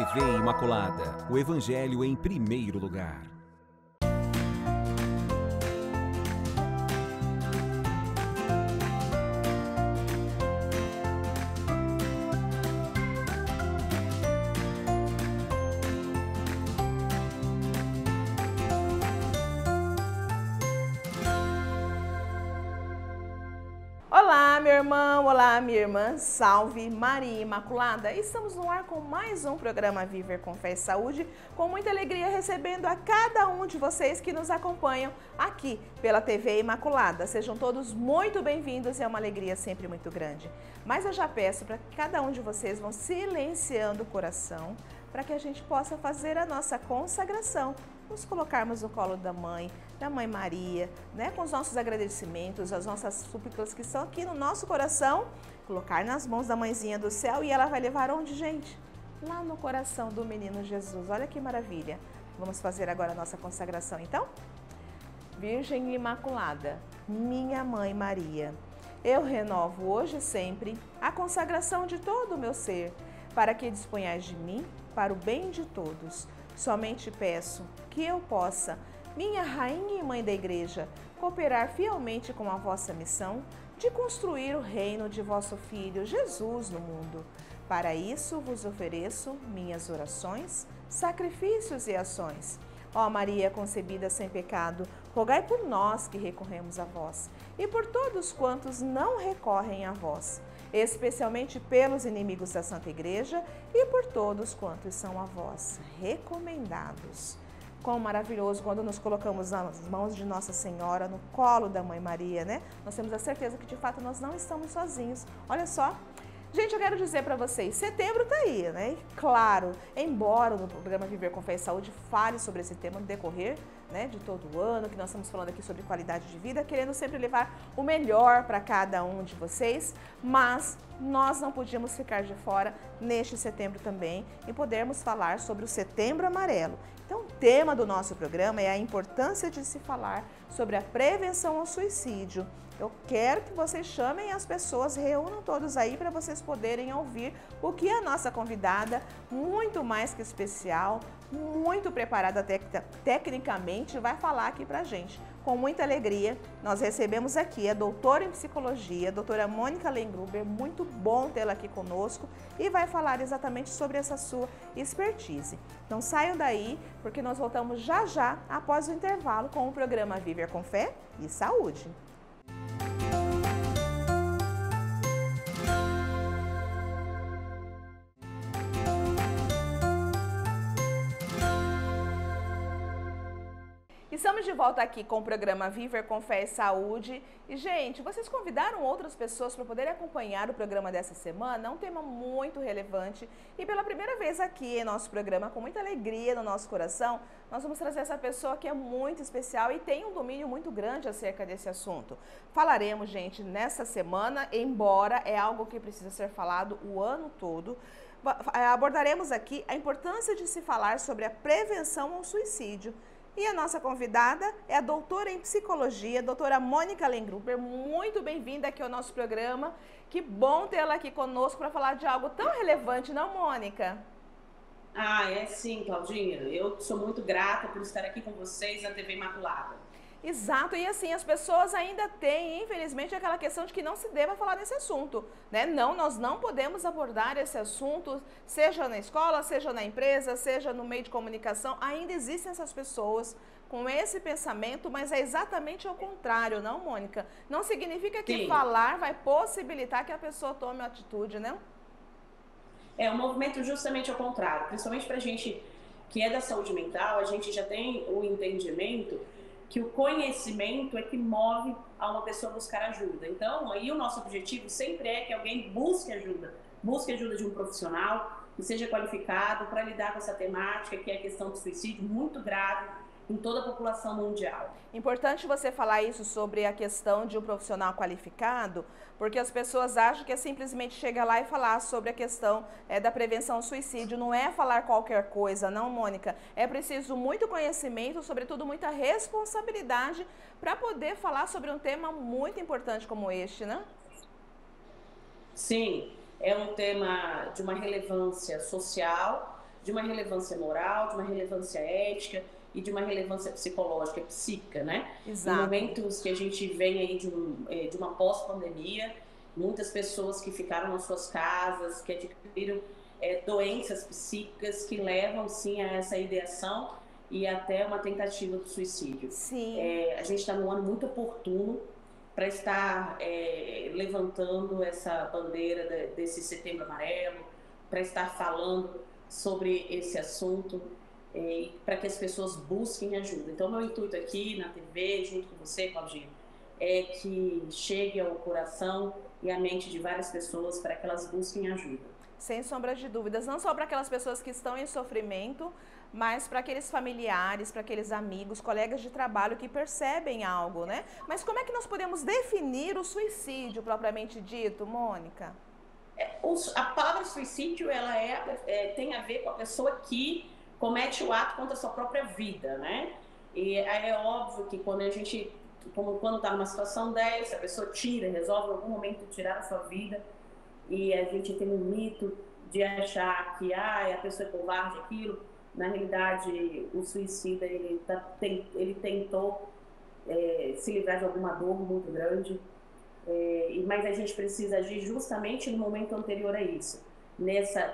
TV Imaculada, o Evangelho em primeiro lugar. Olá, meu irmão, olá, minha irmã, salve Maria Imaculada! Estamos no ar com mais um programa Viver com Fé e Saúde, com muita alegria recebendo a cada um de vocês que nos acompanham aqui pela TV Imaculada. Sejam todos muito bem-vindos e é uma alegria sempre muito grande. Mas eu já peço para que cada um de vocês vão silenciando o coração para que a gente possa fazer a nossa consagração, nos colocarmos no colo da Mãe Maria, né, com os nossos agradecimentos, as nossas súplicas que estão aqui no nosso coração, colocar nas mãos da Mãezinha do céu e ela vai levar onde, gente? Lá no coração do menino Jesus. Olha que maravilha. Vamos fazer agora a nossa consagração, então? Virgem Imaculada, minha Mãe Maria, eu renovo hoje e sempre a consagração de todo o meu ser, para que disponhais de mim para o bem de todos. Somente peço que eu possa, minha Rainha e Mãe da Igreja, cooperar fielmente com a vossa missão de construir o reino de vosso Filho Jesus no mundo. Para isso vos ofereço minhas orações, sacrifícios e ações. Ó Maria concebida sem pecado, rogai por nós que recorremos a vós e por todos quantos não recorrem a vós, especialmente pelos inimigos da Santa Igreja e por todos quantos são a vós recomendados. Quão maravilhoso quando nos colocamos nas mãos de Nossa Senhora, no colo da Mãe Maria, né? Nós temos a certeza que de fato nós não estamos sozinhos. Olha só. Gente, eu quero dizer para vocês, setembro tá aí, né? E claro, embora no programa Viver com Fé e Saúde fale sobre esse tema no decorrer, né, de todo o ano, que nós estamos falando aqui sobre qualidade de vida, querendo sempre levar o melhor para cada um de vocês, mas nós não podíamos ficar de fora neste setembro também e podermos falar sobre o Setembro Amarelo. Então, o tema do nosso programa é a importância de se falar sobre a prevenção ao suicídio. Eu quero que vocês chamem as pessoas, reúnam todos aí para vocês poderem ouvir o que a nossa convidada, muito mais que especial, muito preparada tecnicamente, vai falar aqui pra gente. Com muita alegria, nós recebemos aqui a doutora em psicologia, a doutora Mônica Lengruber, muito bom tê-la aqui conosco e vai falar exatamente sobre essa sua expertise. Não saiam daí, porque nós voltamos já já após o intervalo com o programa Viver com Fé e Saúde. Estamos de volta aqui com o programa Viver com Fé e Saúde. E, gente, vocês convidaram outras pessoas para poderem acompanhar o programa dessa semana? É um tema muito relevante. E pela primeira vez aqui em nosso programa, com muita alegria no nosso coração, nós vamos trazer essa pessoa que é muito especial e tem um domínio muito grande acerca desse assunto. Falaremos, gente, nessa semana, embora é algo que precisa ser falado o ano todo, abordaremos aqui a importância de se falar sobre a prevenção ao suicídio. E a nossa convidada é a doutora em psicologia, a doutora Mônica Lengruber. Muito bem-vinda aqui ao nosso programa. Que bom tê-la aqui conosco para falar de algo tão relevante, não, Mônica? Ah, é sim, Claudinha. Eu sou muito grata por estar aqui com vocês na TV Imaculada. Exato, e assim, as pessoas ainda têm, infelizmente, aquela questão de que não se deva falar desse assunto, né? Não, nós não podemos abordar esse assunto, seja na escola, seja na empresa, seja no meio de comunicação, ainda existem essas pessoas com esse pensamento, mas é exatamente ao contrário, não, Mônica? Não significa que falar vai possibilitar que a pessoa tome uma atitude, né? É um movimento justamente ao contrário, principalmente para a gente que é da saúde mental, a gente já tem o entendimento que o conhecimento é que move a uma pessoa a buscar ajuda. Então, aí o nosso objetivo sempre é que alguém busque ajuda de um profissional que seja qualificado para lidar com essa temática, que é a questão do suicídio, muito grave em toda a população mundial. Importante você falar isso sobre a questão de um profissional qualificado, porque as pessoas acham que é simplesmente chegar lá e falar sobre a questão da prevenção ao suicídio. Não é falar qualquer coisa, não, Mônica. É preciso muito conhecimento, sobretudo muita responsabilidade para poder falar sobre um tema muito importante como este, né? Sim, é um tema de uma relevância social, de uma relevância moral, de uma relevância ética e de uma relevância psicológica, psíquica, né? Exato. Em momentos que a gente vem aí de uma pós-pandemia, muitas pessoas que ficaram nas suas casas, que adquiriram doenças psíquicas que levam, sim, a essa ideação e até uma tentativa de suicídio. Sim. A gente está num ano muito oportuno para estar levantando essa bandeira desse Setembro Amarelo, para estar falando sobre esse assunto, para que as pessoas busquem ajuda. Então, meu intuito aqui na TV, junto com você, Claudinha, é que chegue ao coração e à mente de várias pessoas para que elas busquem ajuda. Sem sombra de dúvidas, não só para aquelas pessoas que estão em sofrimento, mas para aqueles familiares, para aqueles amigos, colegas de trabalho que percebem algo, né? Mas como é que nós podemos definir o suicídio propriamente dito, Mônica? A palavra suicídio, ela tem a ver com a pessoa que comete o ato contra a sua própria vida, né? E é óbvio que quando a gente, quando está numa situação dessa, a pessoa resolve em algum momento tirar a sua vida, e a gente tem um mito de achar que a pessoa é covarde, aquilo. Na realidade, o suicida, ele tentou se livrar de alguma dor muito grande, mas a gente precisa agir justamente no momento anterior a isso.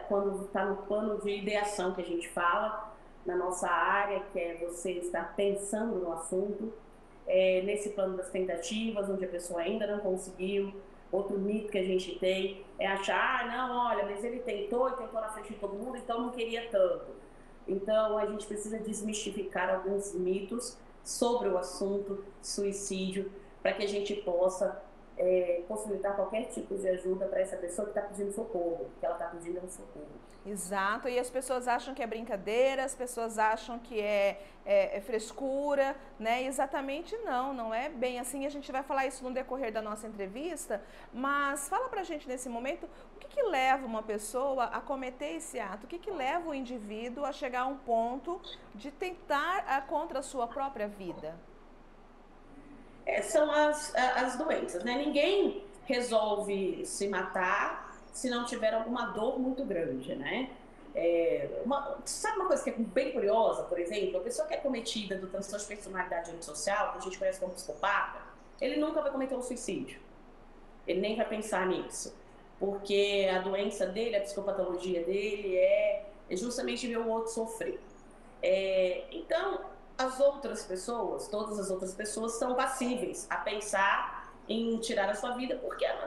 Quando está no plano de ideação que a gente fala, na nossa área, que é você estar pensando no assunto, nesse plano das tentativas, onde a pessoa ainda não conseguiu. Outro mito que a gente tem é achar, não, olha, mas ele tentou na frente de todo mundo, então não queria tanto. Então, a gente precisa desmistificar alguns mitos sobre o assunto suicídio, para que a gente possa possibilitar qualquer tipo de ajuda para essa pessoa que está pedindo socorro, que ela está pedindo um socorro. Exato, e as pessoas acham que é brincadeira, as pessoas acham que é frescura, né? Exatamente não é bem assim. A gente vai falar isso no decorrer da nossa entrevista, mas fala pra gente nesse momento, o que leva uma pessoa a cometer esse ato? O que leva o indivíduo a chegar a um ponto de tentar contra a sua própria vida? São as doenças, né? Ninguém resolve se matar se não tiver alguma dor muito grande, né? Sabe uma coisa que é bem curiosa, por exemplo? A pessoa que é cometida do transtorno de personalidade antissocial, que a gente conhece como psicopata, ele nunca vai cometer um suicídio. Ele nem vai pensar nisso. Porque a doença dele, a psicopatologia dele é justamente ver o outro sofrer. Então, as outras pessoas, todas as outras pessoas são passíveis a pensar em tirar a sua vida,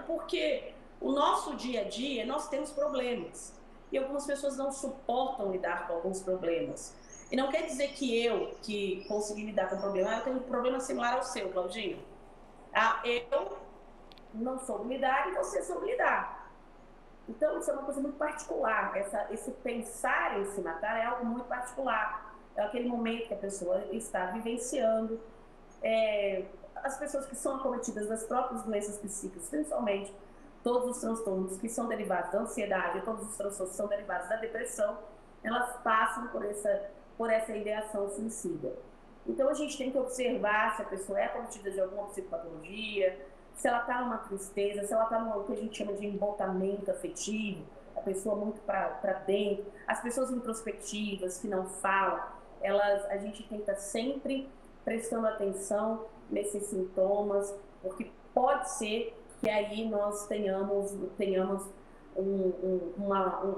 porque o nosso dia a dia, nós temos problemas. E algumas pessoas não suportam lidar com alguns problemas. E não quer dizer que eu, que consegui lidar com o problema, eu tenho um problema similar ao seu, Claudinho. Eu não soube lidar e você soube lidar. Então, isso é uma coisa muito particular. Esse pensar em se matar é algo muito particular. É aquele momento que a pessoa está vivenciando. As pessoas que são acometidas das próprias doenças psíquicas, principalmente todos os transtornos que são derivados da ansiedade, todos os transtornos que são derivados da depressão, elas passam por essa ideação suicida. Então, a gente tem que observar se a pessoa é acometida de alguma psicopatologia, se ela está numa tristeza, se ela está num que a gente chama de embotamento afetivo, a pessoa muito para dentro, as pessoas introspectivas que não falam, a gente tem que estar sempre prestando atenção nesses sintomas, porque pode ser que aí nós tenhamos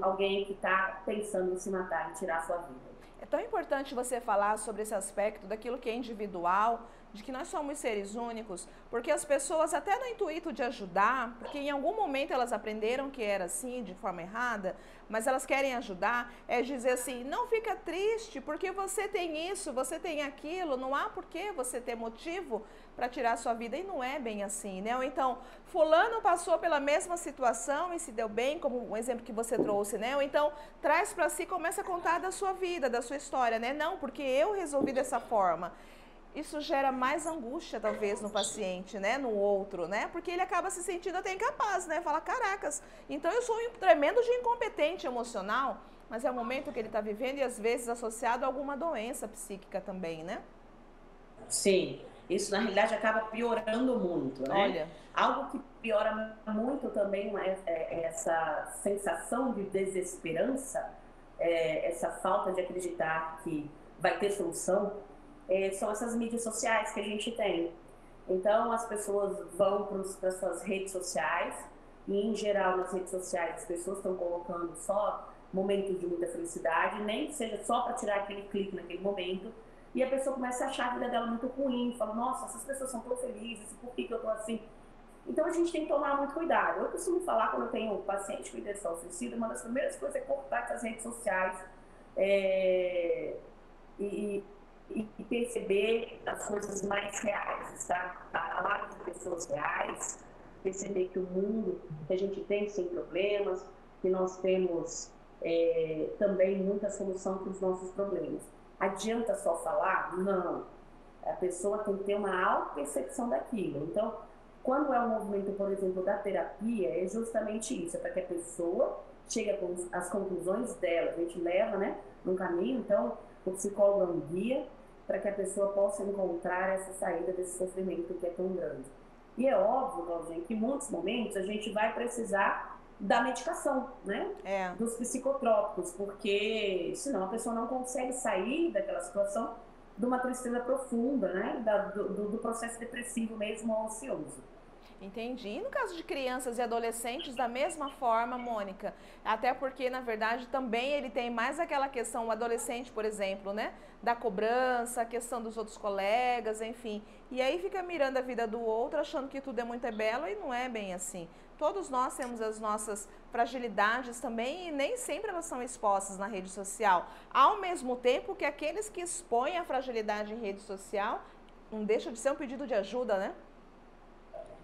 alguém que está pensando em se matar e tirar a sua vida. É tão importante você falar sobre esse aspecto daquilo que é individual, de que nós somos seres únicos, porque as pessoas, até no intuito de ajudar, porque em algum momento elas aprenderam que era assim, de forma errada, mas elas querem ajudar, dizer assim, não fica triste, porque você tem isso, você tem aquilo, não há por que você ter motivo para tirar a sua vida, e não é bem assim, né? Ou então, fulano passou pela mesma situação e se deu bem, como um exemplo que você trouxe, né? Ou então, traz para si, começa a contar da sua vida, da sua história, né? Não, porque eu resolvi dessa forma. Isso gera mais angústia, talvez, no paciente, né? No outro, né? Porque ele acaba se sentindo até incapaz, né? Fala, caracas, então eu sou um tremendo de incompetente emocional, mas é o momento que ele está vivendo e, às vezes, associado a alguma doença psíquica também, né? Sim, isso, na realidade, acaba piorando muito, né? Olha. Algo que piora muito também essa sensação de desesperança essa falta de acreditar que vai ter solução, são essas mídias sociais que a gente tem. Então, as pessoas vão para as suas redes sociais, e em geral nas redes sociais as pessoas estão colocando só momentos de muita felicidade, nem que seja só para tirar aquele clique naquele momento, e a pessoa começa a achar a vida dela muito ruim, fala, nossa, essas pessoas são tão felizes, por que eu tô assim? Então a gente tem que tomar muito cuidado. Eu costumo falar, quando eu tenho um paciente com ideação suicida, uma das primeiras coisas é cortar essas redes sociais e perceber as coisas mais reais, tá? Falar com pessoas reais, perceber que o mundo que a gente tem sem problemas, que nós temos também muita solução para os nossos problemas. Adianta só falar? Não. A pessoa tem que ter uma auto-percepção daquilo. Então, quando é um movimento, por exemplo, da terapia, é justamente isso, é para que a pessoa chegue às conclusões dela. A gente leva, né, num caminho, então, o psicólogo é um guia para que a pessoa possa encontrar essa saída desse sofrimento que é tão grande. E é óbvio, Claudinha, que em muitos momentos a gente vai precisar da medicação, né? Dos psicotrópicos, porque senão a pessoa não consegue sair daquela situação de uma tristeza profunda, né? Do processo depressivo mesmo, ou ansioso. Entendi. E no caso de crianças e adolescentes, da mesma forma, Mônica? Até porque, na verdade, também ele tem mais aquela questão, o adolescente, por exemplo, né? Da cobrança, a questão dos outros colegas, enfim. E aí fica mirando a vida do outro, achando que tudo é muito belo e não é bem assim. Todos nós temos as nossas fragilidades também e nem sempre elas são expostas na rede social. Ao mesmo tempo que aqueles que expõem a fragilidade em rede social, não deixa de ser um pedido de ajuda, né?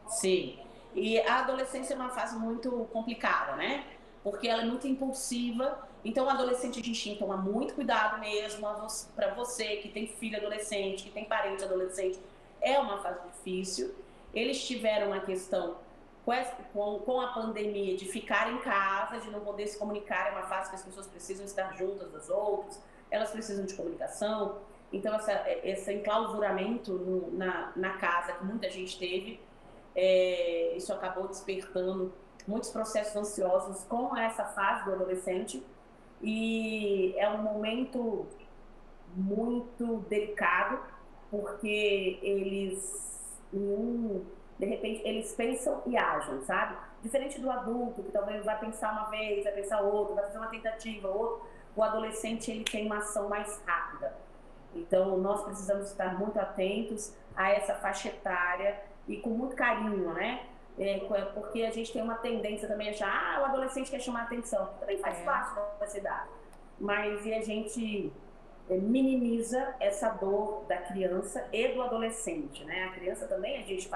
Sim, e a adolescência é uma fase muito complicada, né? Porque ela é muito impulsiva, então o adolescente a gente tem que tomar muito cuidado mesmo, para você que tem filho adolescente, que tem parente adolescente, é uma fase difícil. Eles tiveram uma questão com a pandemia de ficar em casa, de não poder se comunicar, é uma fase que as pessoas precisam estar juntas das outras, elas precisam de comunicação, então esse enclausuramento na casa que muita gente teve, isso acabou despertando muitos processos ansiosos com essa fase do adolescente, e é um momento muito delicado, porque eles, de repente, eles pensam e agem, sabe? Diferente do adulto, que talvez vai pensar uma vez, vai pensar outra, vai fazer uma tentativa, outra, o adolescente ele tem uma ação mais rápida. Então, nós precisamos estar muito atentos a essa faixa etária, e com muito carinho, né? Porque a gente tem uma tendência também a achar, o adolescente quer chamar atenção, também faz parte da cidade. Mas e a gente minimiza essa dor da criança e do adolescente, né? A criança também a gente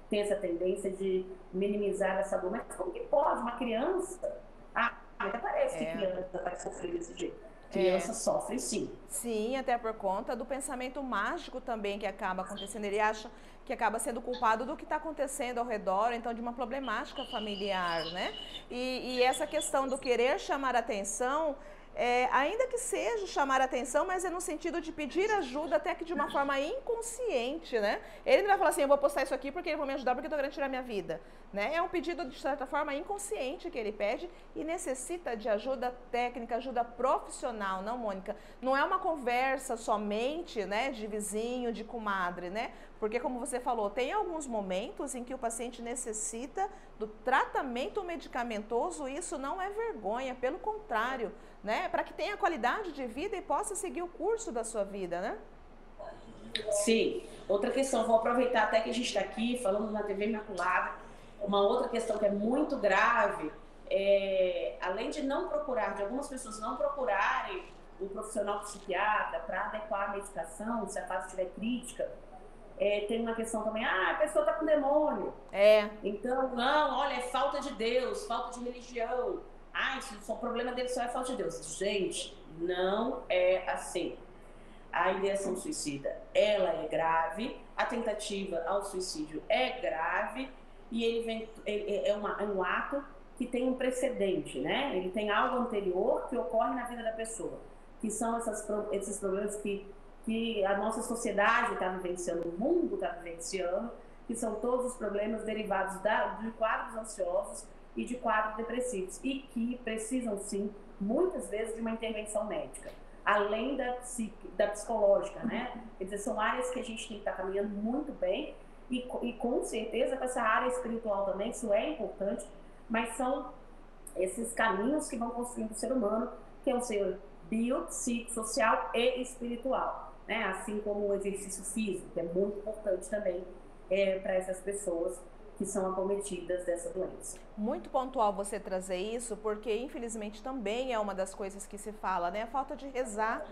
tem essa tendência de minimizar essa dor, mas como que pode uma criança? Até parece que criança vai sofrer desse jeito. Criança sofre, sim. Sim, até por conta do pensamento mágico também que acaba acontecendo. Ele acha que acaba sendo culpado do que está acontecendo ao redor, então de uma problemática familiar, né? E essa questão do querer chamar atenção, ainda que seja chamar atenção, mas é no sentido de pedir ajuda até que de uma forma inconsciente, né? Ele não vai falar assim, eu vou postar isso aqui porque ele vai me ajudar porque eu tô querendo tirar minha vida, né? É um pedido de certa forma inconsciente que ele pede e necessita de ajuda técnica, ajuda profissional, não, Mônica? Não é uma conversa somente, né, de vizinho, de comadre, né? Porque como você falou, tem alguns momentos em que o paciente necessita do tratamento medicamentoso e isso não é vergonha, pelo contrário, né? Para que tenha qualidade de vida e possa seguir o curso da sua vida, né? Sim. Outra questão, vou aproveitar até que a gente está aqui falando na TV Imaculada, uma outra questão que é muito grave, além de não procurar, de algumas pessoas não procurarem o profissional psiquiatra para adequar a medicação, se a fase estiver crítica, tem uma questão também, a pessoa está com demônio. Então, não, olha, é falta de Deus, falta de religião. Isso o problema dele só é falta de Deus. Gente, não é assim. A ideação suicida, ela é grave, a tentativa ao suicídio é grave, e ele é um ato que tem um precedente, né? Ele tem algo anterior que ocorre na vida da pessoa, que são esses problemas que a nossa sociedade está vivenciando, o mundo está vivenciando, que são todos os problemas derivados de quadros ansiosos e de quadros depressivos, e que precisam, sim, muitas vezes de uma intervenção médica, além da psicológica, né? Quer dizer, são áreas que a gente tem que estar caminhando muito bem, e com certeza com essa área espiritual também, isso é importante, mas são esses caminhos que vão construindo o ser humano, que é um ser biopsicossocial e espiritual, né? Assim como o exercício físico, que é muito importante também para essas pessoas que são acometidas dessa doença. Muito pontual você trazer isso, porque infelizmente também é uma das coisas que se fala, né? A falta de rezar.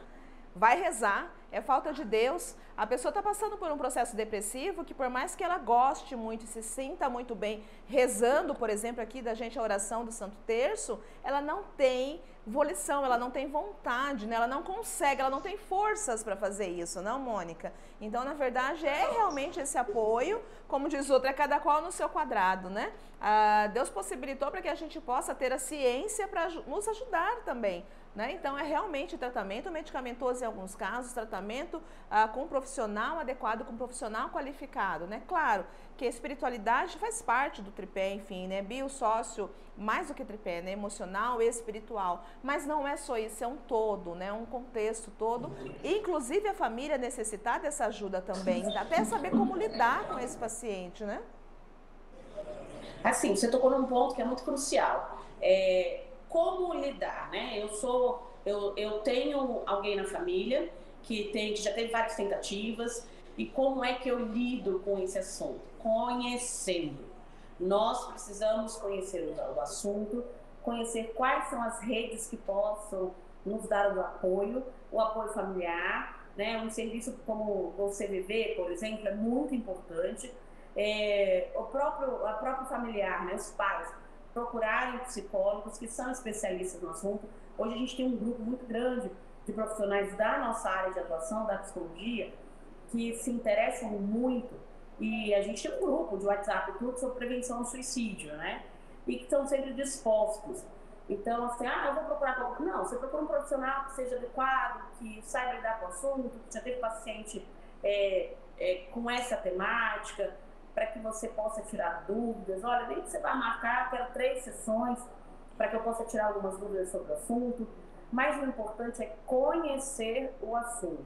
Vai rezar, é falta de Deus. A pessoa está passando por um processo depressivo que, por mais que ela goste muito e se sinta muito bem rezando, por exemplo, aqui da gente a oração do Santo Terço, ela não tem volição, ela não tem vontade, né? Ela não consegue, ela não tem forças para fazer isso, não, Mônica? Então, na verdade, é realmente esse apoio, como diz outra, é cada qual no seu quadrado, né? Deus possibilitou para que a gente possa ter a ciência para nos ajudar também. Né? Então, é realmente tratamento medicamentoso em alguns casos, tratamento com um profissional adequado, com um profissional qualificado. Né? Claro que a espiritualidade faz parte do tripé, enfim, né? Bio, sócio, mais do que tripé, né? Emocional e espiritual. Mas não é só isso, é um todo, né? Um contexto todo. Inclusive, a família necessitar dessa ajuda também, até saber como lidar com esse paciente, né? Assim, você tocou num ponto que é muito crucial. Como lidar, né? Eu tenho alguém na família que já teve várias tentativas, e como é que eu lido com esse assunto? Conhecendo. Nós precisamos conhecer o assunto, conhecer quais são as redes que possam nos dar o apoio familiar, né? Um serviço como o CVV, por exemplo, é muito importante. A própria familiar, né? Os pais procurarem psicólogos que são especialistas no assunto. Hoje a gente tem um grupo muito grande de profissionais da nossa área de atuação, da psicologia, que se interessam muito, e a gente tem um grupo de WhatsApp tudo sobre prevenção ao suicídio, né? E que estão sempre dispostos. Então, assim, eu vou procurar... Não, você procura um profissional que seja adequado, que saiba lidar com o assunto, que já teve paciente com essa temática, para que você possa tirar dúvidas. Olha, nem que você vai marcar, quero 3 sessões para que eu possa tirar algumas dúvidas sobre o assunto. Mas o importante é conhecer o assunto,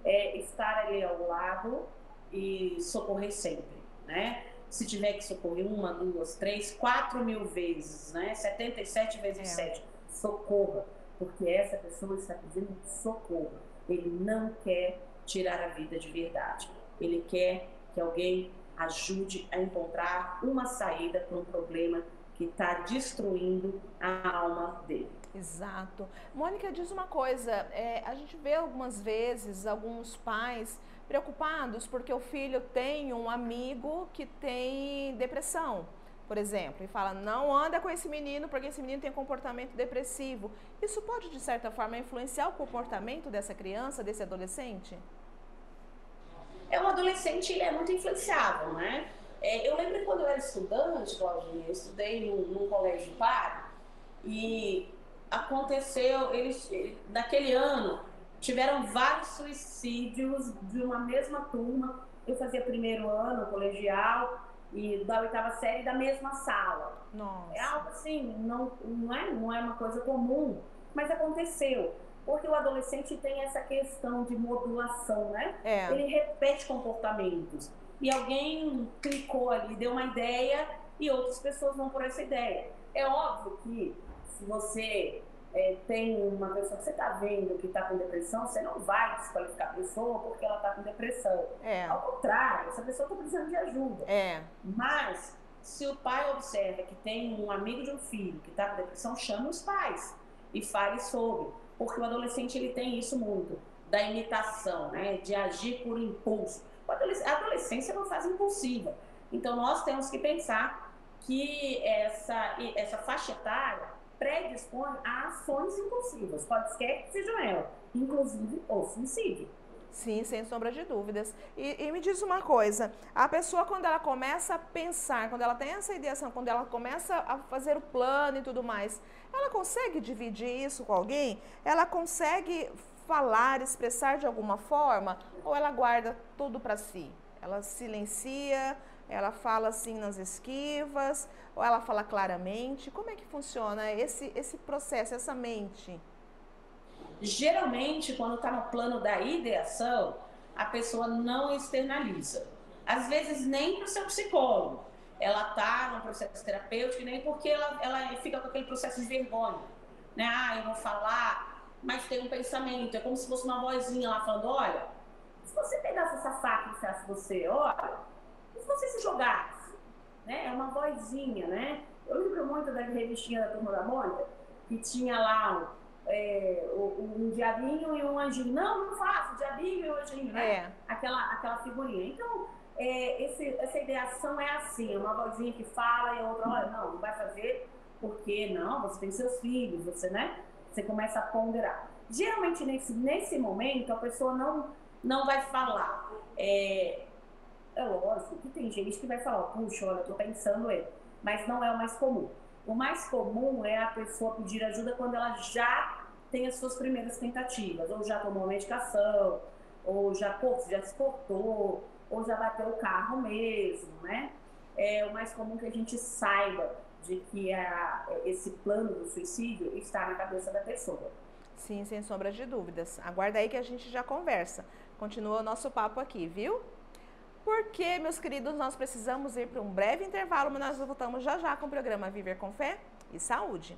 estar ali ao lado e socorrer sempre, né? Se tiver que socorrer 1, 2, 3, 4 mil vezes, né? 77 vezes 7, socorra, porque essa pessoa está pedindo socorro. Ele não quer tirar a vida de verdade, ele quer que alguém ajude a encontrar uma saída para um problema que está destruindo a alma dele. Exato. Mônica, diz uma coisa, a gente vê algumas vezes alguns pais preocupados porque o filho tem um amigo que tem depressão, por exemplo, e fala, não anda com esse menino porque esse menino tem comportamento depressivo. Isso pode, de certa forma, influenciar o comportamento dessa criança, desse adolescente? Um adolescente, ele é muito influenciável, né? Eu lembro que quando eu era estudante, Claudinha, eu estudei num colégio padre, e aconteceu, naquele ano, tiveram vários suicídios de uma mesma turma. Eu fazia primeiro ano, colegial, e da 8ª série da mesma sala. Nossa. É algo assim, não é uma coisa comum, mas aconteceu. Porque o adolescente tem essa questão de modulação, né? Ele repete comportamentos. E alguém clicou ali, deu uma ideia, e outras pessoas vão por essa ideia. É óbvio que se você tem uma pessoa que você está vendo que está com depressão, você não vai desqualificar a pessoa porque ela está com depressão. Ao contrário, essa pessoa está precisando de ajuda. Mas, se o pai observa que tem um amigo de um filho que está com depressão, chame os pais e fale sobre. Porque o adolescente, ele tem isso muito, da imitação, né? De agir por impulso. A adolescência é uma fase impulsiva. Então, nós temos que pensar que essa faixa etária predispõe a ações impulsivas, pode ser que sejam elas, inclusive o suicídio. Sim, sem sombra de dúvidas. E me diz uma coisa, a pessoa, quando ela começa a pensar, quando ela tem essa ideação, quando ela começa a fazer o plano e tudo mais, ela consegue dividir isso com alguém? Ela consegue falar, expressar de alguma forma? Ou ela guarda tudo para si? Ela silencia, Ela fala assim nas esquivas, ou ela fala claramente? Como é que funciona esse processo, essa mente? Geralmente, quando está no plano da ideação, a pessoa não externaliza. Às vezes, nem para o seu psicólogo. Ela está no processo terapêutico, nem porque ela fica com aquele processo de vergonha. Né? Ah, eu vou falar, mas tem um pensamento. É como se fosse uma vozinha lá falando, olha, se você pegasse essa faca e enfiasse você, olha, e se você se jogasse? Né? É uma vozinha, né? Eu lembro muito da revistinha da Turma da Mônica, que tinha lá um diabinho e um anjinho. Não faço, diabinho e um anjinho, né? Aquela figurinha. Então, essa ideação é assim, uma vozinha que fala e a outra, olha, não vai fazer, porque não, você tem seus filhos, você começa a ponderar. Geralmente, nesse momento, a pessoa não vai falar. É lógico que tem gente que vai falar, puxa, olha, eu tô pensando mas não é o mais comum. O mais comum é a pessoa pedir ajuda quando ela já tem as suas primeiras tentativas, ou já tomou medicação, ou já se cortou, ou já bateu o carro mesmo, né? É o mais comum que a gente saiba de que esse plano do suicídio está na cabeça da pessoa. Sim, sem sombra de dúvidas. Aguarda aí que a gente já conversa. Continua o nosso papo aqui, viu? Porque, meus queridos, nós precisamos ir para um breve intervalo, mas nós voltamos já com o programa Viver com Fé e Saúde.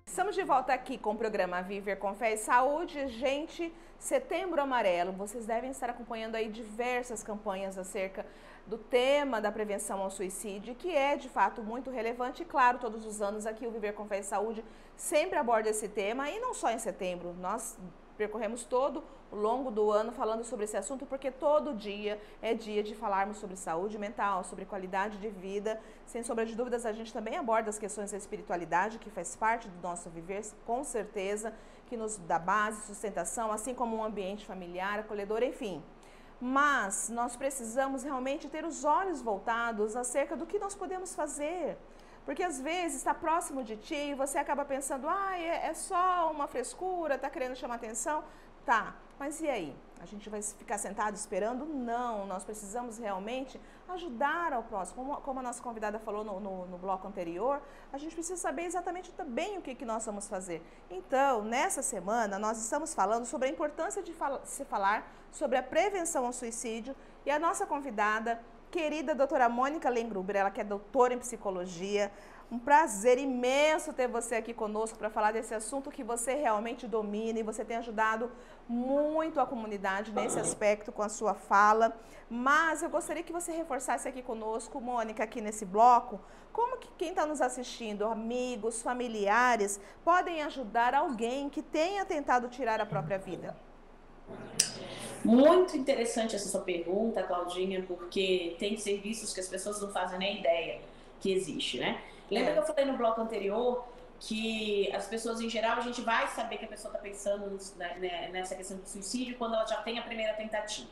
Estamos de volta aqui com o programa Viver com Fé e Saúde. Gente, Setembro Amarelo, vocês devem estar acompanhando aí diversas campanhas acerca do tema da prevenção ao suicídio, que é de fato muito relevante. E claro, todos os anos aqui o Viver com Fé e Saúde sempre aborda esse tema, e não só em setembro, nós percorremos todo o longo do ano falando sobre esse assunto, porque todo dia é dia de falarmos sobre saúde mental, sobre qualidade de vida. Sem sombra de dúvidas, a gente também aborda as questões da espiritualidade, que faz parte do nosso viver, com certeza, que nos dá base, sustentação, assim como um ambiente familiar, acolhedor, enfim. Mas nós precisamos realmente ter os olhos voltados acerca do que nós podemos fazer. Porque às vezes está próximo de ti e você acaba pensando, é só uma frescura, está querendo chamar atenção. Tá, mas e aí? A gente vai ficar sentado esperando? Não, nós precisamos realmente ajudar ao próximo. Como a nossa convidada falou no bloco anterior, a gente precisa saber exatamente também o que nós vamos fazer. Então, nessa semana, nós estamos falando sobre a importância de se falar sobre a prevenção ao suicídio, e a nossa convidada, querida doutora Mônica Lengruber, ela que é doutora em psicologia. Um prazer imenso ter você aqui conosco para falar desse assunto que você realmente domina, e você tem ajudado muito a comunidade nesse aspecto com a sua fala. Mas eu gostaria que você reforçasse aqui conosco, Mônica, aqui nesse bloco, como que quem está nos assistindo, amigos, familiares, podem ajudar alguém que tenha tentado tirar a própria vida. Muito interessante essa sua pergunta, Claudinha, porque tem serviços que as pessoas não fazem nem ideia que existe, né? Lembra que eu falei no bloco anterior que as pessoas, em geral, a gente vai saber que a pessoa está pensando nessa questão do suicídio quando ela já tem a primeira tentativa.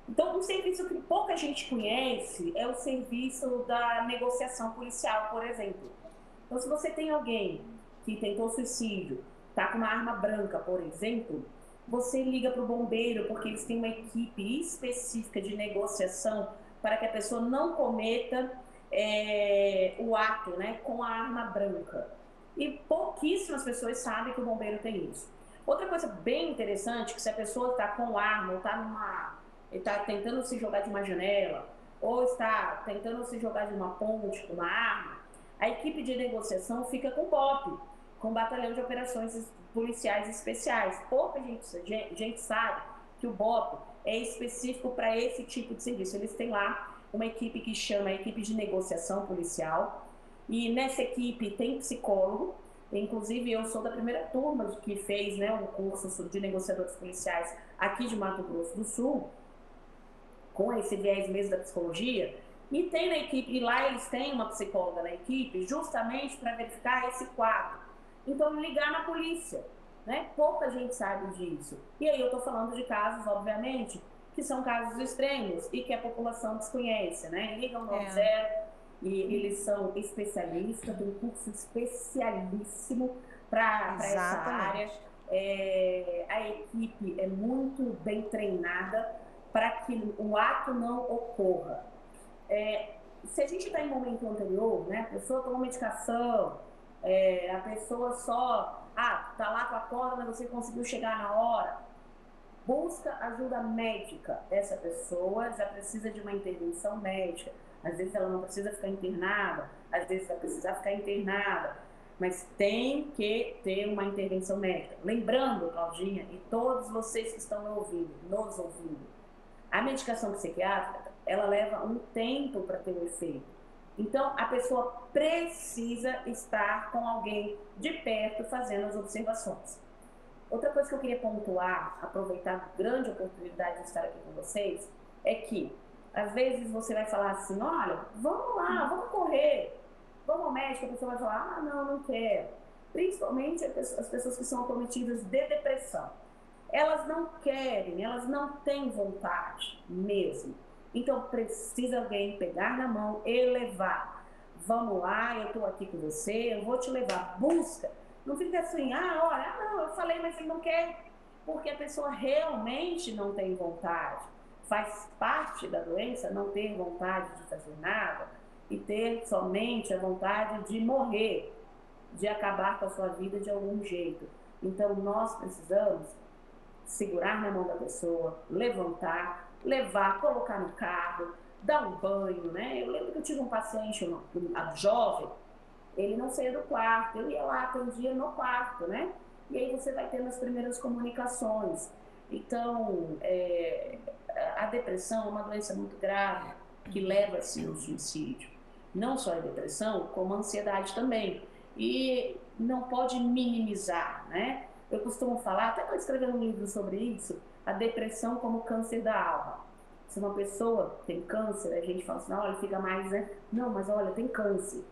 Então, um serviço que pouca gente conhece é o serviço da negociação policial, por exemplo. Então, se você tem alguém que tentou suicídio, está com uma arma branca, por exemplo, você liga para o bombeiro, porque eles têm uma equipe específica de negociação para que a pessoa não cometa o ato, né, com a arma branca. E pouquíssimas pessoas sabem que o bombeiro tem isso. Outra coisa bem interessante, que se a pessoa está com arma ou está tentando se jogar de uma janela, ou está tentando se jogar de uma ponte com uma arma, a equipe de negociação fica com o BOP, com o Batalhão de Operações Policiais Especiais. Pouca gente sabe que o BOP é específico para esse tipo de serviço. Eles têm lá uma equipe que chama a equipe de negociação policial, e nessa equipe tem psicólogo. Inclusive eu sou da primeira turma que fez, né, um curso de negociadores policiais aqui de Mato Grosso do Sul, com esse viés mesmo da psicologia, e tem na equipe, e lá eles têm uma psicóloga na equipe justamente para verificar esse quadro. Então ligar na polícia, né? Pouca gente sabe disso. E aí eu estou falando de casos, obviamente, que são casos extremos e que a população desconhece, né? Ligam no 90 e eles são especialistas, tem um curso especialíssimo para essa área. A equipe é muito bem treinada para que o ato não ocorra. Se a gente está em momento anterior, né, a pessoa toma medicação, a pessoa só, tá lá com a corda, mas você conseguiu chegar na hora, busca ajuda médica. Essa pessoa já precisa de uma intervenção médica. Às vezes ela não precisa ficar internada, às vezes vai precisar ficar internada, mas tem que ter uma intervenção médica. Lembrando, Claudinha, e todos vocês que estão nos ouvindo, a medicação psiquiátrica, ela leva um tempo para ter um efeito. Então, a pessoa precisa estar com alguém de perto fazendo as observações. Outra coisa que eu queria pontuar, aproveitar a grande oportunidade de estar aqui com vocês, é que, às vezes, você vai falar assim, olha, vamos lá, vamos correr, vamos ao médico, a pessoa vai falar, não quero. Principalmente as pessoas que são acometidas de depressão. Elas não querem, elas não têm vontade mesmo. Então, precisa alguém pegar na mão e levar. Vamos lá, eu estou aqui com você, eu vou te levar. Busca. Não fica assim, não, eu falei, mas ele não quer. Porque a pessoa realmente não tem vontade. Faz parte da doença não ter vontade de fazer nada e ter somente a vontade de morrer, de acabar com a sua vida de algum jeito. Então, nós precisamos segurar na mão da pessoa, levantar, levar, colocar no carro, dar um banho, né? Eu lembro que eu tive um paciente, jovem, ele não saía do quarto, eu ia lá, atendia no quarto, né? E aí você vai tendo as primeiras comunicações. Então, a depressão é uma doença muito grave que leva-se ao suicídio. Não só a depressão, como a ansiedade também. E não pode minimizar, né? Eu costumo falar, até estou escrevendo um livro sobre isso, a depressão como câncer da alma. Se uma pessoa tem câncer, a gente fala assim, olha, fica mais, né? Não, mas olha, tem câncer.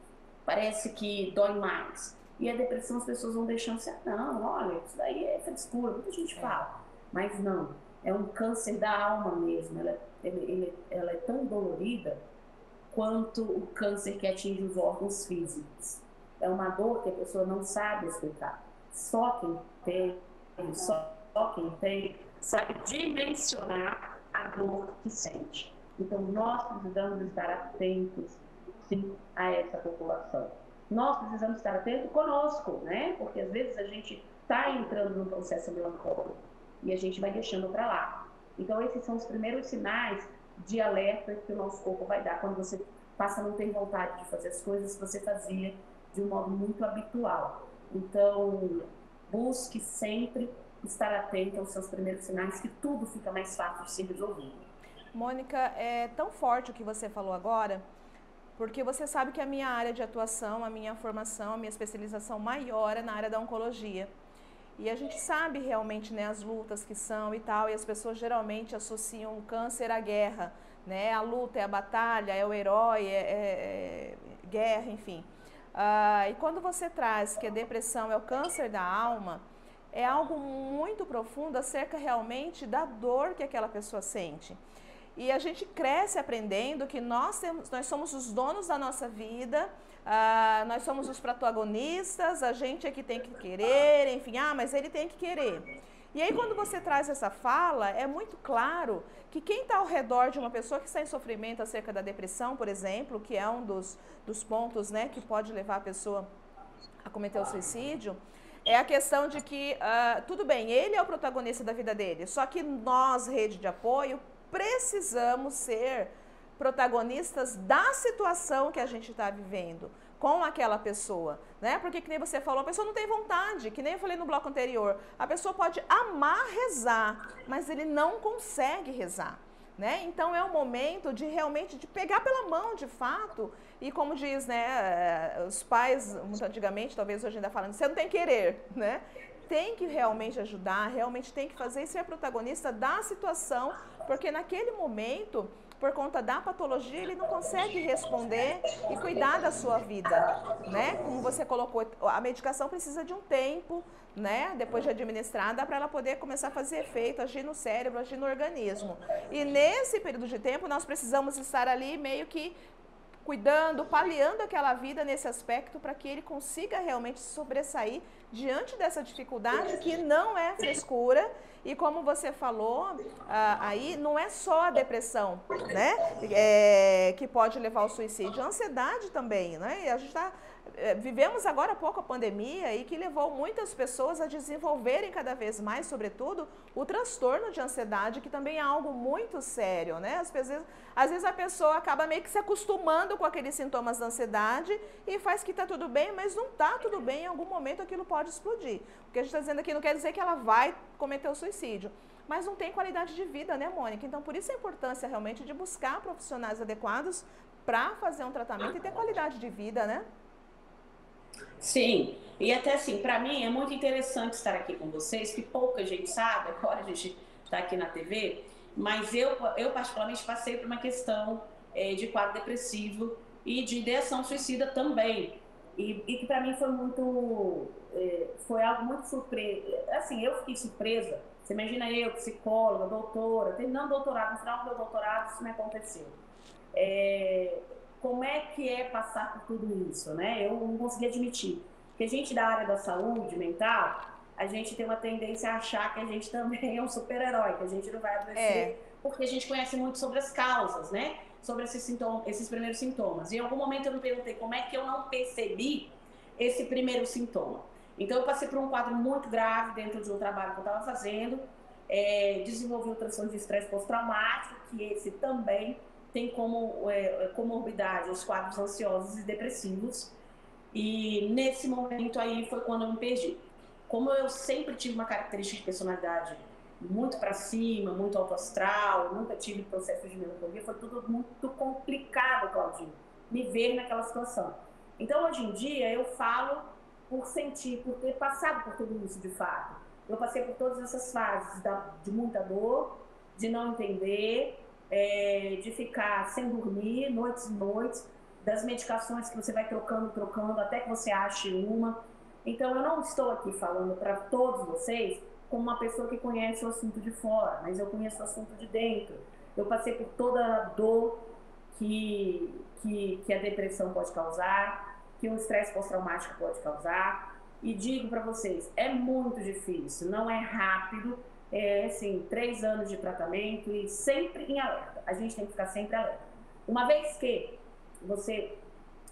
Parece que dói mais. E a depressão as pessoas vão deixando assim, não, olha, isso daí é frescura, muita gente fala. Mas não, é um câncer da alma mesmo. Ela é tão dolorida quanto o câncer que atinge os órgãos físicos. É uma dor que a pessoa não sabe explicar. Só quem tem, sabe dimensionar a dor que sente. Então, nós precisamos estar atentos, sim, a essa população. Nós precisamos estar atentos conosco, né? Porque às vezes a gente está entrando num processo melancólico e a gente vai deixando para lá. Então, esses são os primeiros sinais de alerta que o nosso corpo vai dar quando você passa a não ter vontade de fazer as coisas que você fazia de um modo muito habitual. Então, busque sempre estar atento aos seus primeiros sinais, que tudo fica mais fácil de ser resolvido. Mônica, é tão forte o que você falou agora, porque você sabe que a minha área de atuação, a minha formação, a minha especialização maior é na área da oncologia. E a gente sabe realmente, né, as lutas que são e tal, e as pessoas geralmente associam o câncer à guerra, né? A luta é a batalha, é o herói, é guerra, enfim. E quando você traz que a depressão é o câncer da alma, é algo muito profundo acerca realmente da dor que aquela pessoa sente. E a gente cresce aprendendo que nós somos os donos da nossa vida, nós somos os protagonistas, a gente é que tem que querer, enfim, mas ele tem que querer. E aí quando você traz essa fala, é muito claro que quem está ao redor de uma pessoa que está em sofrimento acerca da depressão, por exemplo, que é um dos pontos, né, que pode levar a pessoa a cometer o suicídio, é a questão de que, tudo bem, ele é o protagonista da vida dele, só que nós, rede de apoio, precisamos ser protagonistas da situação que a gente está vivendo com aquela pessoa, né? Porque, que nem você falou, a pessoa não tem vontade, que nem eu falei no bloco anterior, a pessoa pode amar rezar, mas ele não consegue rezar, né? Então, é o momento de realmente de pegar pela mão, de fato, e como diz, né, os pais, muito antigamente, talvez hoje ainda falando, você não tem querer, né? Tem que realmente ajudar, realmente tem que fazer e ser protagonista da situação, porque naquele momento, por conta da patologia, ele não consegue responder e cuidar da sua vida, né? Como você colocou, a medicação precisa de um tempo, né? Depois de administrada, para ela poder começar a fazer efeito, agir no cérebro, agir no organismo. E nesse período de tempo, nós precisamos estar ali meio que cuidando, paliando aquela vida nesse aspecto para que ele consiga realmente se sobressair diante dessa dificuldade que não é frescura. E como você falou, aí não é só a depressão, né? Que pode levar ao suicídio, a ansiedade também, né? E a gente vivemos agora há pouco a pandemia e que levou muitas pessoas a desenvolverem cada vez mais, sobretudo, o transtorno de ansiedade, que também é algo muito sério, né? Às vezes a pessoa acaba meio que se acostumando com aqueles sintomas da ansiedade e faz que está tudo bem, mas não está tudo bem, em algum momento aquilo pode explodir. O que a gente está dizendo aqui não quer dizer que ela vai cometer o suicídio, mas não tem qualidade de vida, né, Mônica? Então, por isso a importância realmente de buscar profissionais adequados para fazer um tratamento e ter qualidade de vida, né? Sim, e até assim, para mim é muito interessante estar aqui com vocês, que pouca gente sabe, agora a gente está aqui na TV, mas eu particularmente passei por uma questão de quadro depressivo e de ideação suicida também, e que para mim foi algo muito surpresa, assim, eu fiquei surpresa, você imagina eu, psicóloga, doutora, terminando doutorado, no final do meu doutorado isso me aconteceu. Como é que é passar por tudo isso, né? Eu não consegui admitir. Porque a gente da área da saúde mental, a gente tem uma tendência a achar que a gente também é um super-herói, que a gente não vai adoecer, porque a gente conhece muito sobre as causas, né? Sobre esses primeiros sintomas. E em algum momento eu me perguntei como é que eu não percebi esse primeiro sintoma. Então eu passei por um quadro muito grave dentro de um trabalho que eu estava fazendo, desenvolvi o transtorno de estresse pós-traumático, que esse também tem como comorbidade os quadros ansiosos e depressivos. E nesse momento aí foi quando eu me perdi. Como eu sempre tive uma característica de personalidade muito para cima, muito alto astral, nunca tive processo de melancolia, foi tudo muito complicado, Claudinho, me ver naquela situação. Então, hoje em dia, eu falo por sentir, por ter passado por tudo isso de fato. Eu passei por todas essas fases de muita dor, de não entender, de ficar sem dormir, noites e noites, das medicações que você vai trocando, até que você ache uma. Então, eu não estou aqui falando para todos vocês como uma pessoa que conhece o assunto de fora, mas eu conheço o assunto de dentro. Eu passei por toda a dor que a depressão pode causar, que o estresse pós-traumático pode causar. E digo para vocês, é muito difícil, não é rápido. Assim, 3 anos de tratamento e sempre em alerta. A gente tem que ficar sempre alerta. Uma vez que você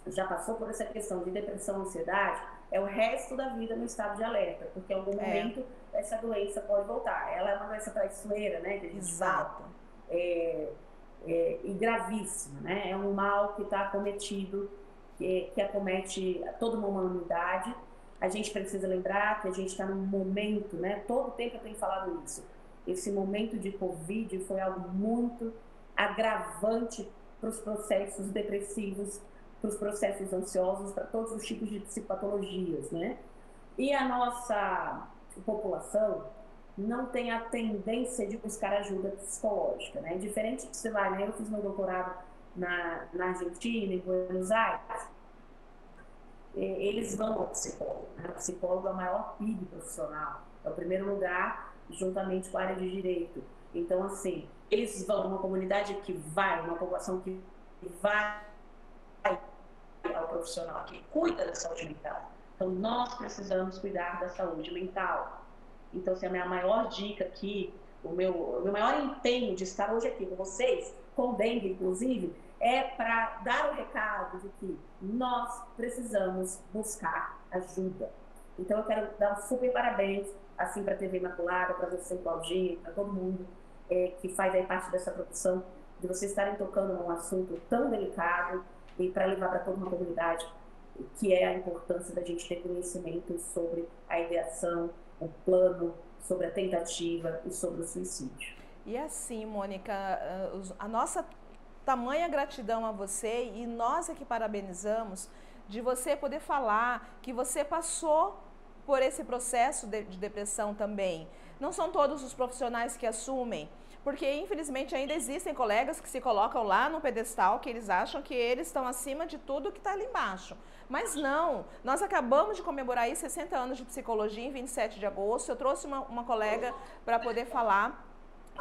já passou por essa questão de depressão e ansiedade, é o resto da vida no estado de alerta, porque em algum momento essa doença pode voltar. Ela é uma doença traiçoeira, né? Exato. E gravíssima, né? É um mal que está acometido, que acomete toda uma humanidade. A gente precisa lembrar que a gente está num momento, né? Todo tempo eu tenho falado isso. Esse momento de Covid foi algo muito agravante para os processos depressivos, para os processos ansiosos, para todos os tipos de psicopatologias, né? E a nossa população não tem a tendência de buscar ajuda psicológica, né? Diferente de você vai, né? Eu fiz meu doutorado na Argentina, em Buenos Aires. Eles vão ao psicólogo, né? O psicólogo é o maior PIB profissional, é o primeiro lugar juntamente com a área de direito. Então, assim, eles vão numa comunidade que vai, uma população que vai ao profissional que cuida da saúde mental. Então, nós precisamos cuidar da saúde mental. Então, assim, a minha maior dica aqui, o meu maior empenho de estar hoje aqui com vocês, com o Dengue, inclusive, é para dar o recado de que nós precisamos buscar ajuda. Então, eu quero dar um super parabéns, assim, para a TV Imaculada, para você, Claudinha, para todo mundo que faz aí parte dessa produção, de vocês estarem tocando num assunto tão delicado e para levar para toda uma comunidade, que é a importância da gente ter conhecimento sobre a ideação, o plano, sobre a tentativa e sobre o suicídio. E assim, Mônica, a nossa tamanha gratidão a você, e nós é que parabenizamos de você poder falar que você passou por esse processo de depressão também. Não são todos os profissionais que assumem, porque infelizmente ainda existem colegas que se colocam lá no pedestal, que eles acham que eles estão acima de tudo que está ali embaixo. Mas não, nós acabamos de comemorar aí 60 anos de psicologia em 27 de agosto, eu trouxe uma colega para poder falar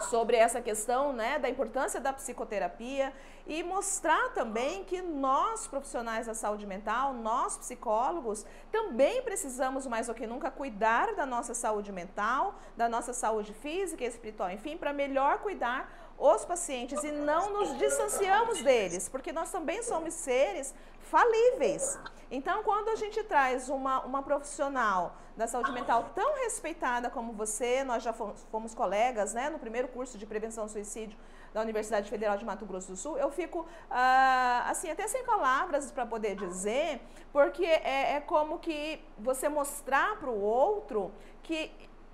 sobre essa questão, né, da importância da psicoterapia e mostrar também que nós, profissionais da saúde mental, nós psicólogos, também precisamos mais do que nunca cuidar da nossa saúde mental, da nossa saúde física e espiritual, enfim, para melhor cuidar os pacientes e não nos distanciamos deles, porque nós também somos seres falíveis. Então, quando a gente traz uma profissional da saúde mental tão respeitada como você, nós já fomos colegas, né, no primeiro curso de prevenção ao suicídio da Universidade Federal de Mato Grosso do Sul, eu fico, assim, até sem palavras para poder dizer, porque é como que você mostrar para o outro que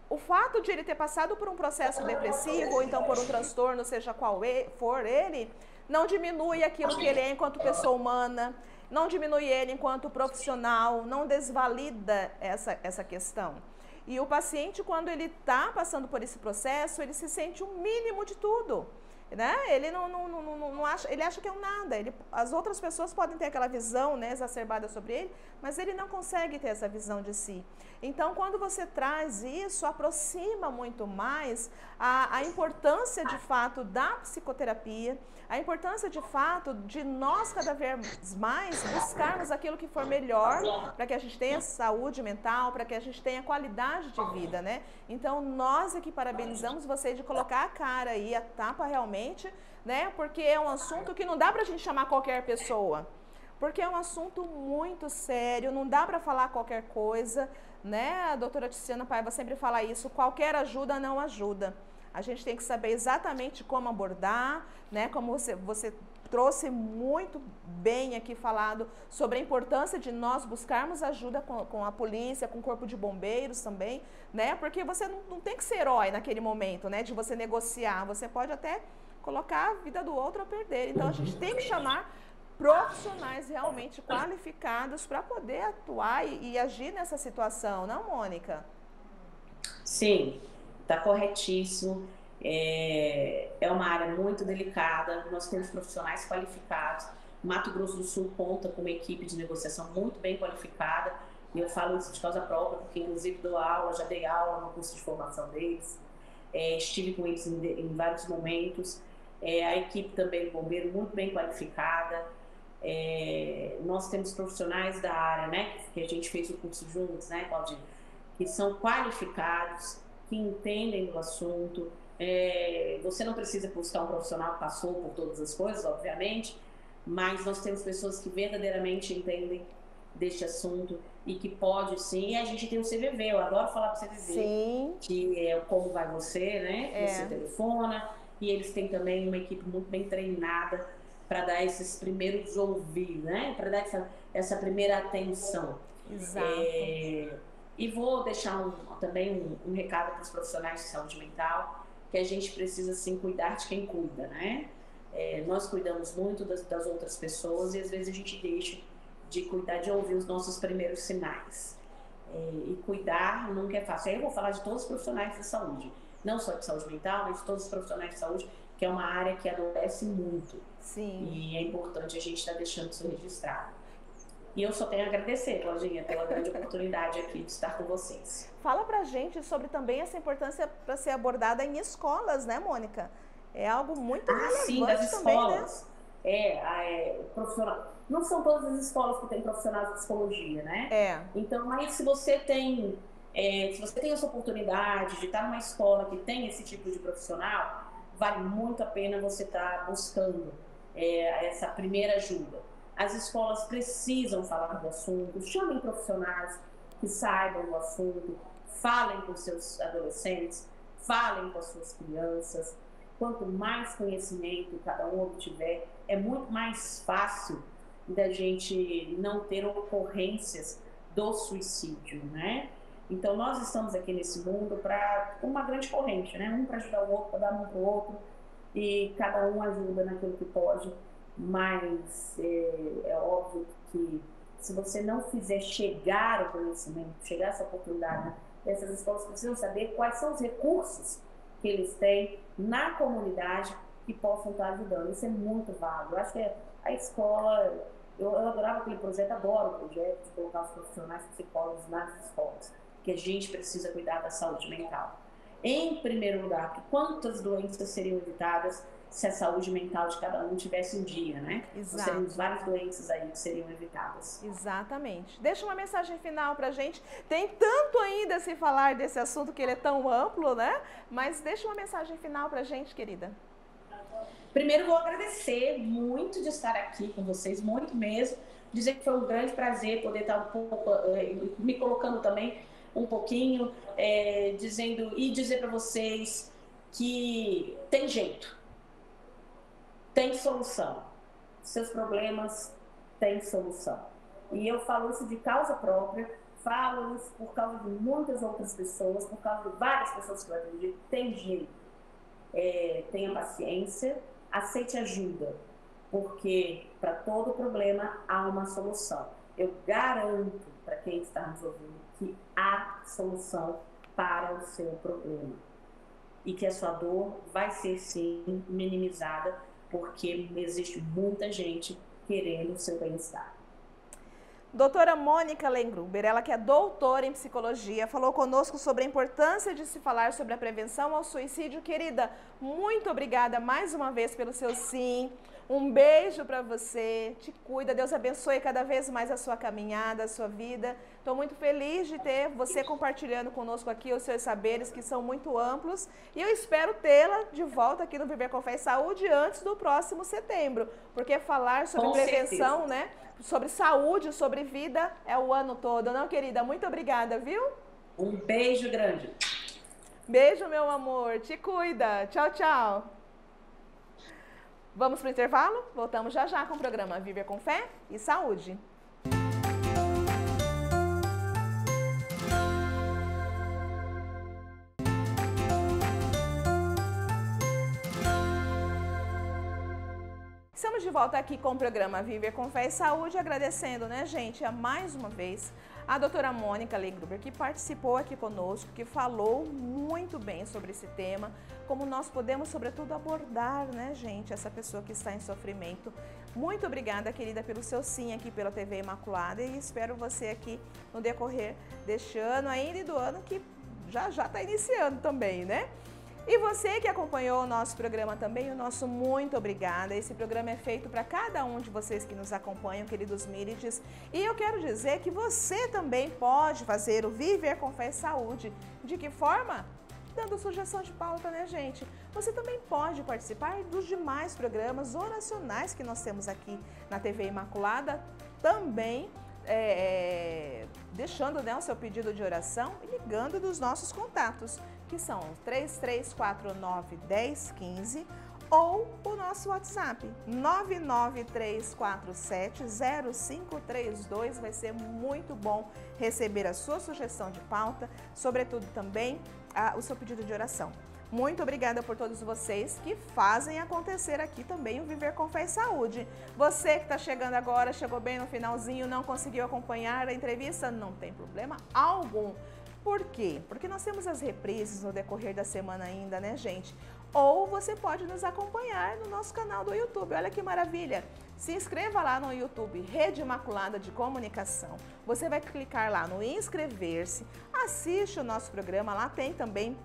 o fato de ele ter passado por um processo depressivo ou então por um transtorno, seja qual for ele, não diminui aquilo que ele é enquanto pessoa humana, não diminui ele enquanto profissional, não desvalida essa questão. E o paciente, quando ele está passando por esse processo, ele se sente o mínimo de tudo. Né? Ele não acha, ele acha que é um nada. As outras pessoas podem ter aquela visão, né, exacerbada sobre ele, mas ele não consegue ter essa visão de si. Então, quando você traz isso, aproxima muito mais a importância de fato da psicoterapia, a importância de fato de nós cada vez mais buscarmos aquilo que for melhor para que a gente tenha saúde mental, para que a gente tenha qualidade de vida, né? Então, nós aqui parabenizamos você de colocar a cara aí, a tapa realmente, né? Porque é um assunto que não dá pra gente chamar qualquer pessoa. Porque é um assunto muito sério, não dá para falar qualquer coisa, né? A doutora Tiziana Paiva sempre fala isso, qualquer ajuda não ajuda. A gente tem que saber exatamente como abordar, né? Como você trouxe muito bem aqui falado sobre a importância de nós buscarmos ajuda com a polícia, com o corpo de bombeiros também, né? Porque você não tem que ser herói naquele momento, né? De você negociar, você pode até colocar a vida do outro a perder. Então, a gente tem que chamar profissionais realmente qualificados para poder atuar e agir nessa situação, não, Mônica? Sim, está corretíssimo. É uma área muito delicada, nós temos profissionais qualificados. Mato Grosso do Sul conta com uma equipe de negociação muito bem qualificada, e eu falo isso de causa própria, porque inclusive dou aula, já dei aula no curso de formação deles, estive com eles em vários momentos. A equipe também do bombeiro muito bem qualificada. Nós temos profissionais da área, né, que a gente fez o curso juntos, né, Claudinha, que são qualificados, que entendem do assunto. Você não precisa buscar um profissional que passou por todas as coisas, obviamente, mas nós temos pessoas que verdadeiramente entendem deste assunto e que pode sim. E a gente tem o CVV, eu adoro falar para o CVV, sim, que é o Como Vai Você, né? Você telefona, e eles têm também uma equipe muito bem treinada para dar esses primeiros ouvidos, né? Para dar essa primeira atenção. Exato. E vou deixar também um recado para os profissionais de saúde mental, que a gente precisa sim cuidar de quem cuida, né? Nós cuidamos muito das outras pessoas e às vezes a gente deixa de cuidar, de ouvir os nossos primeiros sinais. E cuidar nunca é fácil. Aí eu vou falar de todos os profissionais de saúde, não só de saúde mental, mas de todos os profissionais de saúde, que é uma área que adoece muito. Sim. E é importante a gente estar deixando isso registrado. E eu só tenho a agradecer, Claudinha, pela grande oportunidade aqui de estar com vocês. Fala pra gente sobre também essa importância para ser abordada em escolas, né, Mônica? É algo muito relevante. Sim, das escolas. Também, né? Profissional. Não são todas as escolas que têm profissionais de psicologia, né? Então, mas se você tem essa oportunidade de estar numa escola que tem esse tipo de profissional, vale muito a pena você estar buscando essa primeira ajuda. As escolas precisam falar do assunto, chamem profissionais que saibam do assunto, falem com seus adolescentes, falem com as suas crianças. Quanto mais conhecimento cada um obtiver, é muito mais fácil da gente não ter ocorrências do suicídio, né? Então, nós estamos aqui nesse mundo para uma grande corrente, né? Um para ajudar o outro, para dar um para o outro, e cada um ajuda naquilo que pode, mas é óbvio que se você não fizer chegar o conhecimento, chegar essa oportunidade, essas escolas precisam saber quais são os recursos que eles têm na comunidade que possam estar ajudando. Isso é muito válido. Eu acho que a escola, eu adorava aquele projeto, adoro o projeto de colocar os profissionais psicólogos nas escolas, que a gente precisa cuidar da saúde mental. em primeiro lugar, que quantas doenças seriam evitadas se a saúde mental de cada um tivesse em dia, né? Exato. Nós teríamos várias doenças aí que seriam evitadas. Exatamente. Deixa uma mensagem final pra gente. Tem tanto ainda a se falar desse assunto, que ele é tão amplo, né? Mas deixa uma mensagem final pra gente, querida. Primeiro, vou agradecer muito de estar aqui com vocês, muito mesmo. Dizer que foi um grande prazer poder estar um pouco, me colocando também um pouquinho, dizer para vocês que tem jeito, tem solução. Seus problemas têm solução. E eu falo isso de causa própria, falo isso por causa de muitas outras pessoas, por causa de várias pessoas que eu atendi. Tem jeito. Tenha paciência, aceite ajuda, porque para todo problema há uma solução. Eu garanto para quem está nos ouvindo que há solução para o seu problema e que a sua dor vai ser sim minimizada, porque existe muita gente querendo o seu bem-estar. Doutora Mônica Lengruber, ela que é doutora em psicologia, falou conosco sobre a importância de se falar sobre a prevenção ao suicídio. Querida, muito obrigada mais uma vez pelo seu sim. Um beijo para você, te cuida, Deus abençoe cada vez mais a sua caminhada, a sua vida. Estou muito feliz de ter você compartilhando conosco aqui os seus saberes, que são muito amplos. E eu espero tê-la de volta aqui no Viver com Fé e Saúde antes do próximo setembro. Porque falar sobre prevenção, né, sobre saúde, sobre vida, é o ano todo, não, querida? Muito obrigada, viu? Um beijo grande. Beijo, meu amor. Te cuida. Tchau, tchau. Vamos para o intervalo? Voltamos já já com o programa Viver com Fé e Saúde. Estamos de volta aqui com o programa Viver com Fé e Saúde, agradecendo, né, gente, mais uma vez a doutora Mônica Lengruber, que participou aqui conosco, que falou muito bem sobre esse tema, como nós podemos, sobretudo, abordar, né, gente, essa pessoa que está em sofrimento. Muito obrigada, querida, pelo seu sim aqui pela TV Imaculada, e espero você aqui no decorrer deste ano ainda e do ano que já está iniciando também, né? E você que acompanhou o nosso programa também, o nosso muito obrigada. Esse programa é feito para cada um de vocês que nos acompanham, queridos Mírides. E eu quero dizer que você também pode fazer o Viver com Fé e Saúde. De que forma? Dando sugestão de pauta, né, gente? Você também pode participar dos demais programas oracionais que nós temos aqui na TV Imaculada, também deixando, né, o seu pedido de oração e ligando dos nossos contatos, que são 3349-1015 ou o nosso WhatsApp 993470532. Vai ser muito bom receber a sua sugestão de pauta, sobretudo também o seu pedido de oração. Muito obrigada por todos vocês que fazem acontecer aqui também o Viver com Fé e Saúde. Você que está chegando agora, chegou bem no finalzinho, não conseguiu acompanhar a entrevista, não tem problema algum. Por quê? Porque nós temos as reprises no decorrer da semana ainda, né, gente? Ou você pode nos acompanhar no nosso canal do YouTube. Olha que maravilha! Se inscreva lá no YouTube, Rede Imaculada de Comunicação. Você vai clicar lá no inscrever-se, assiste o nosso programa, lá tem também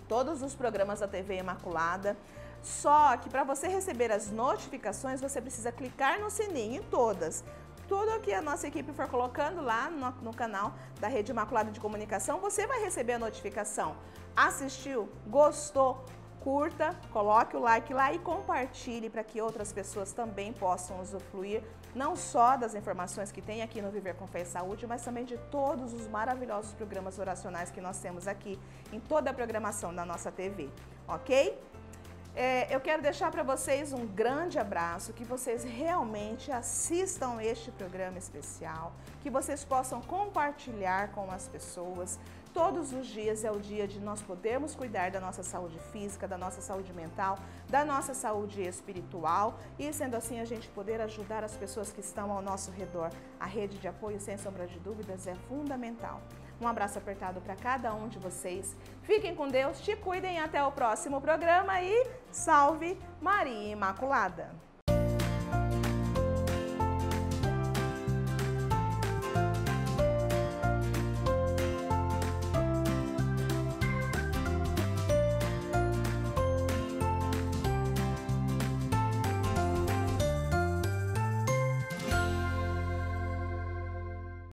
todos os programas da TV Imaculada. Só que para você receber as notificações, você precisa clicar no sininho em todas. Tudo que a nossa equipe for colocando lá no canal da Rede Imaculada de Comunicação, você vai receber a notificação. Assistiu? Gostou? Curta, coloque o like lá e compartilhe para que outras pessoas também possam usufruir não só das informações que tem aqui no Viver com Fé e Saúde, mas também de todos os maravilhosos programas oracionais que nós temos aqui em toda a programação da nossa TV, ok? Eu quero deixar para vocês um grande abraço, que vocês realmente assistam este programa especial, que vocês possam compartilhar com as pessoas. Todos os dias é o dia de nós podermos cuidar da nossa saúde física, da nossa saúde mental, da nossa saúde espiritual e, sendo assim, a gente poder ajudar as pessoas que estão ao nosso redor. A rede de apoio, sem sombra de dúvidas, é fundamental. Um abraço apertado para cada um de vocês. Fiquem com Deus, te cuidem, até o próximo programa e salve Maria Imaculada!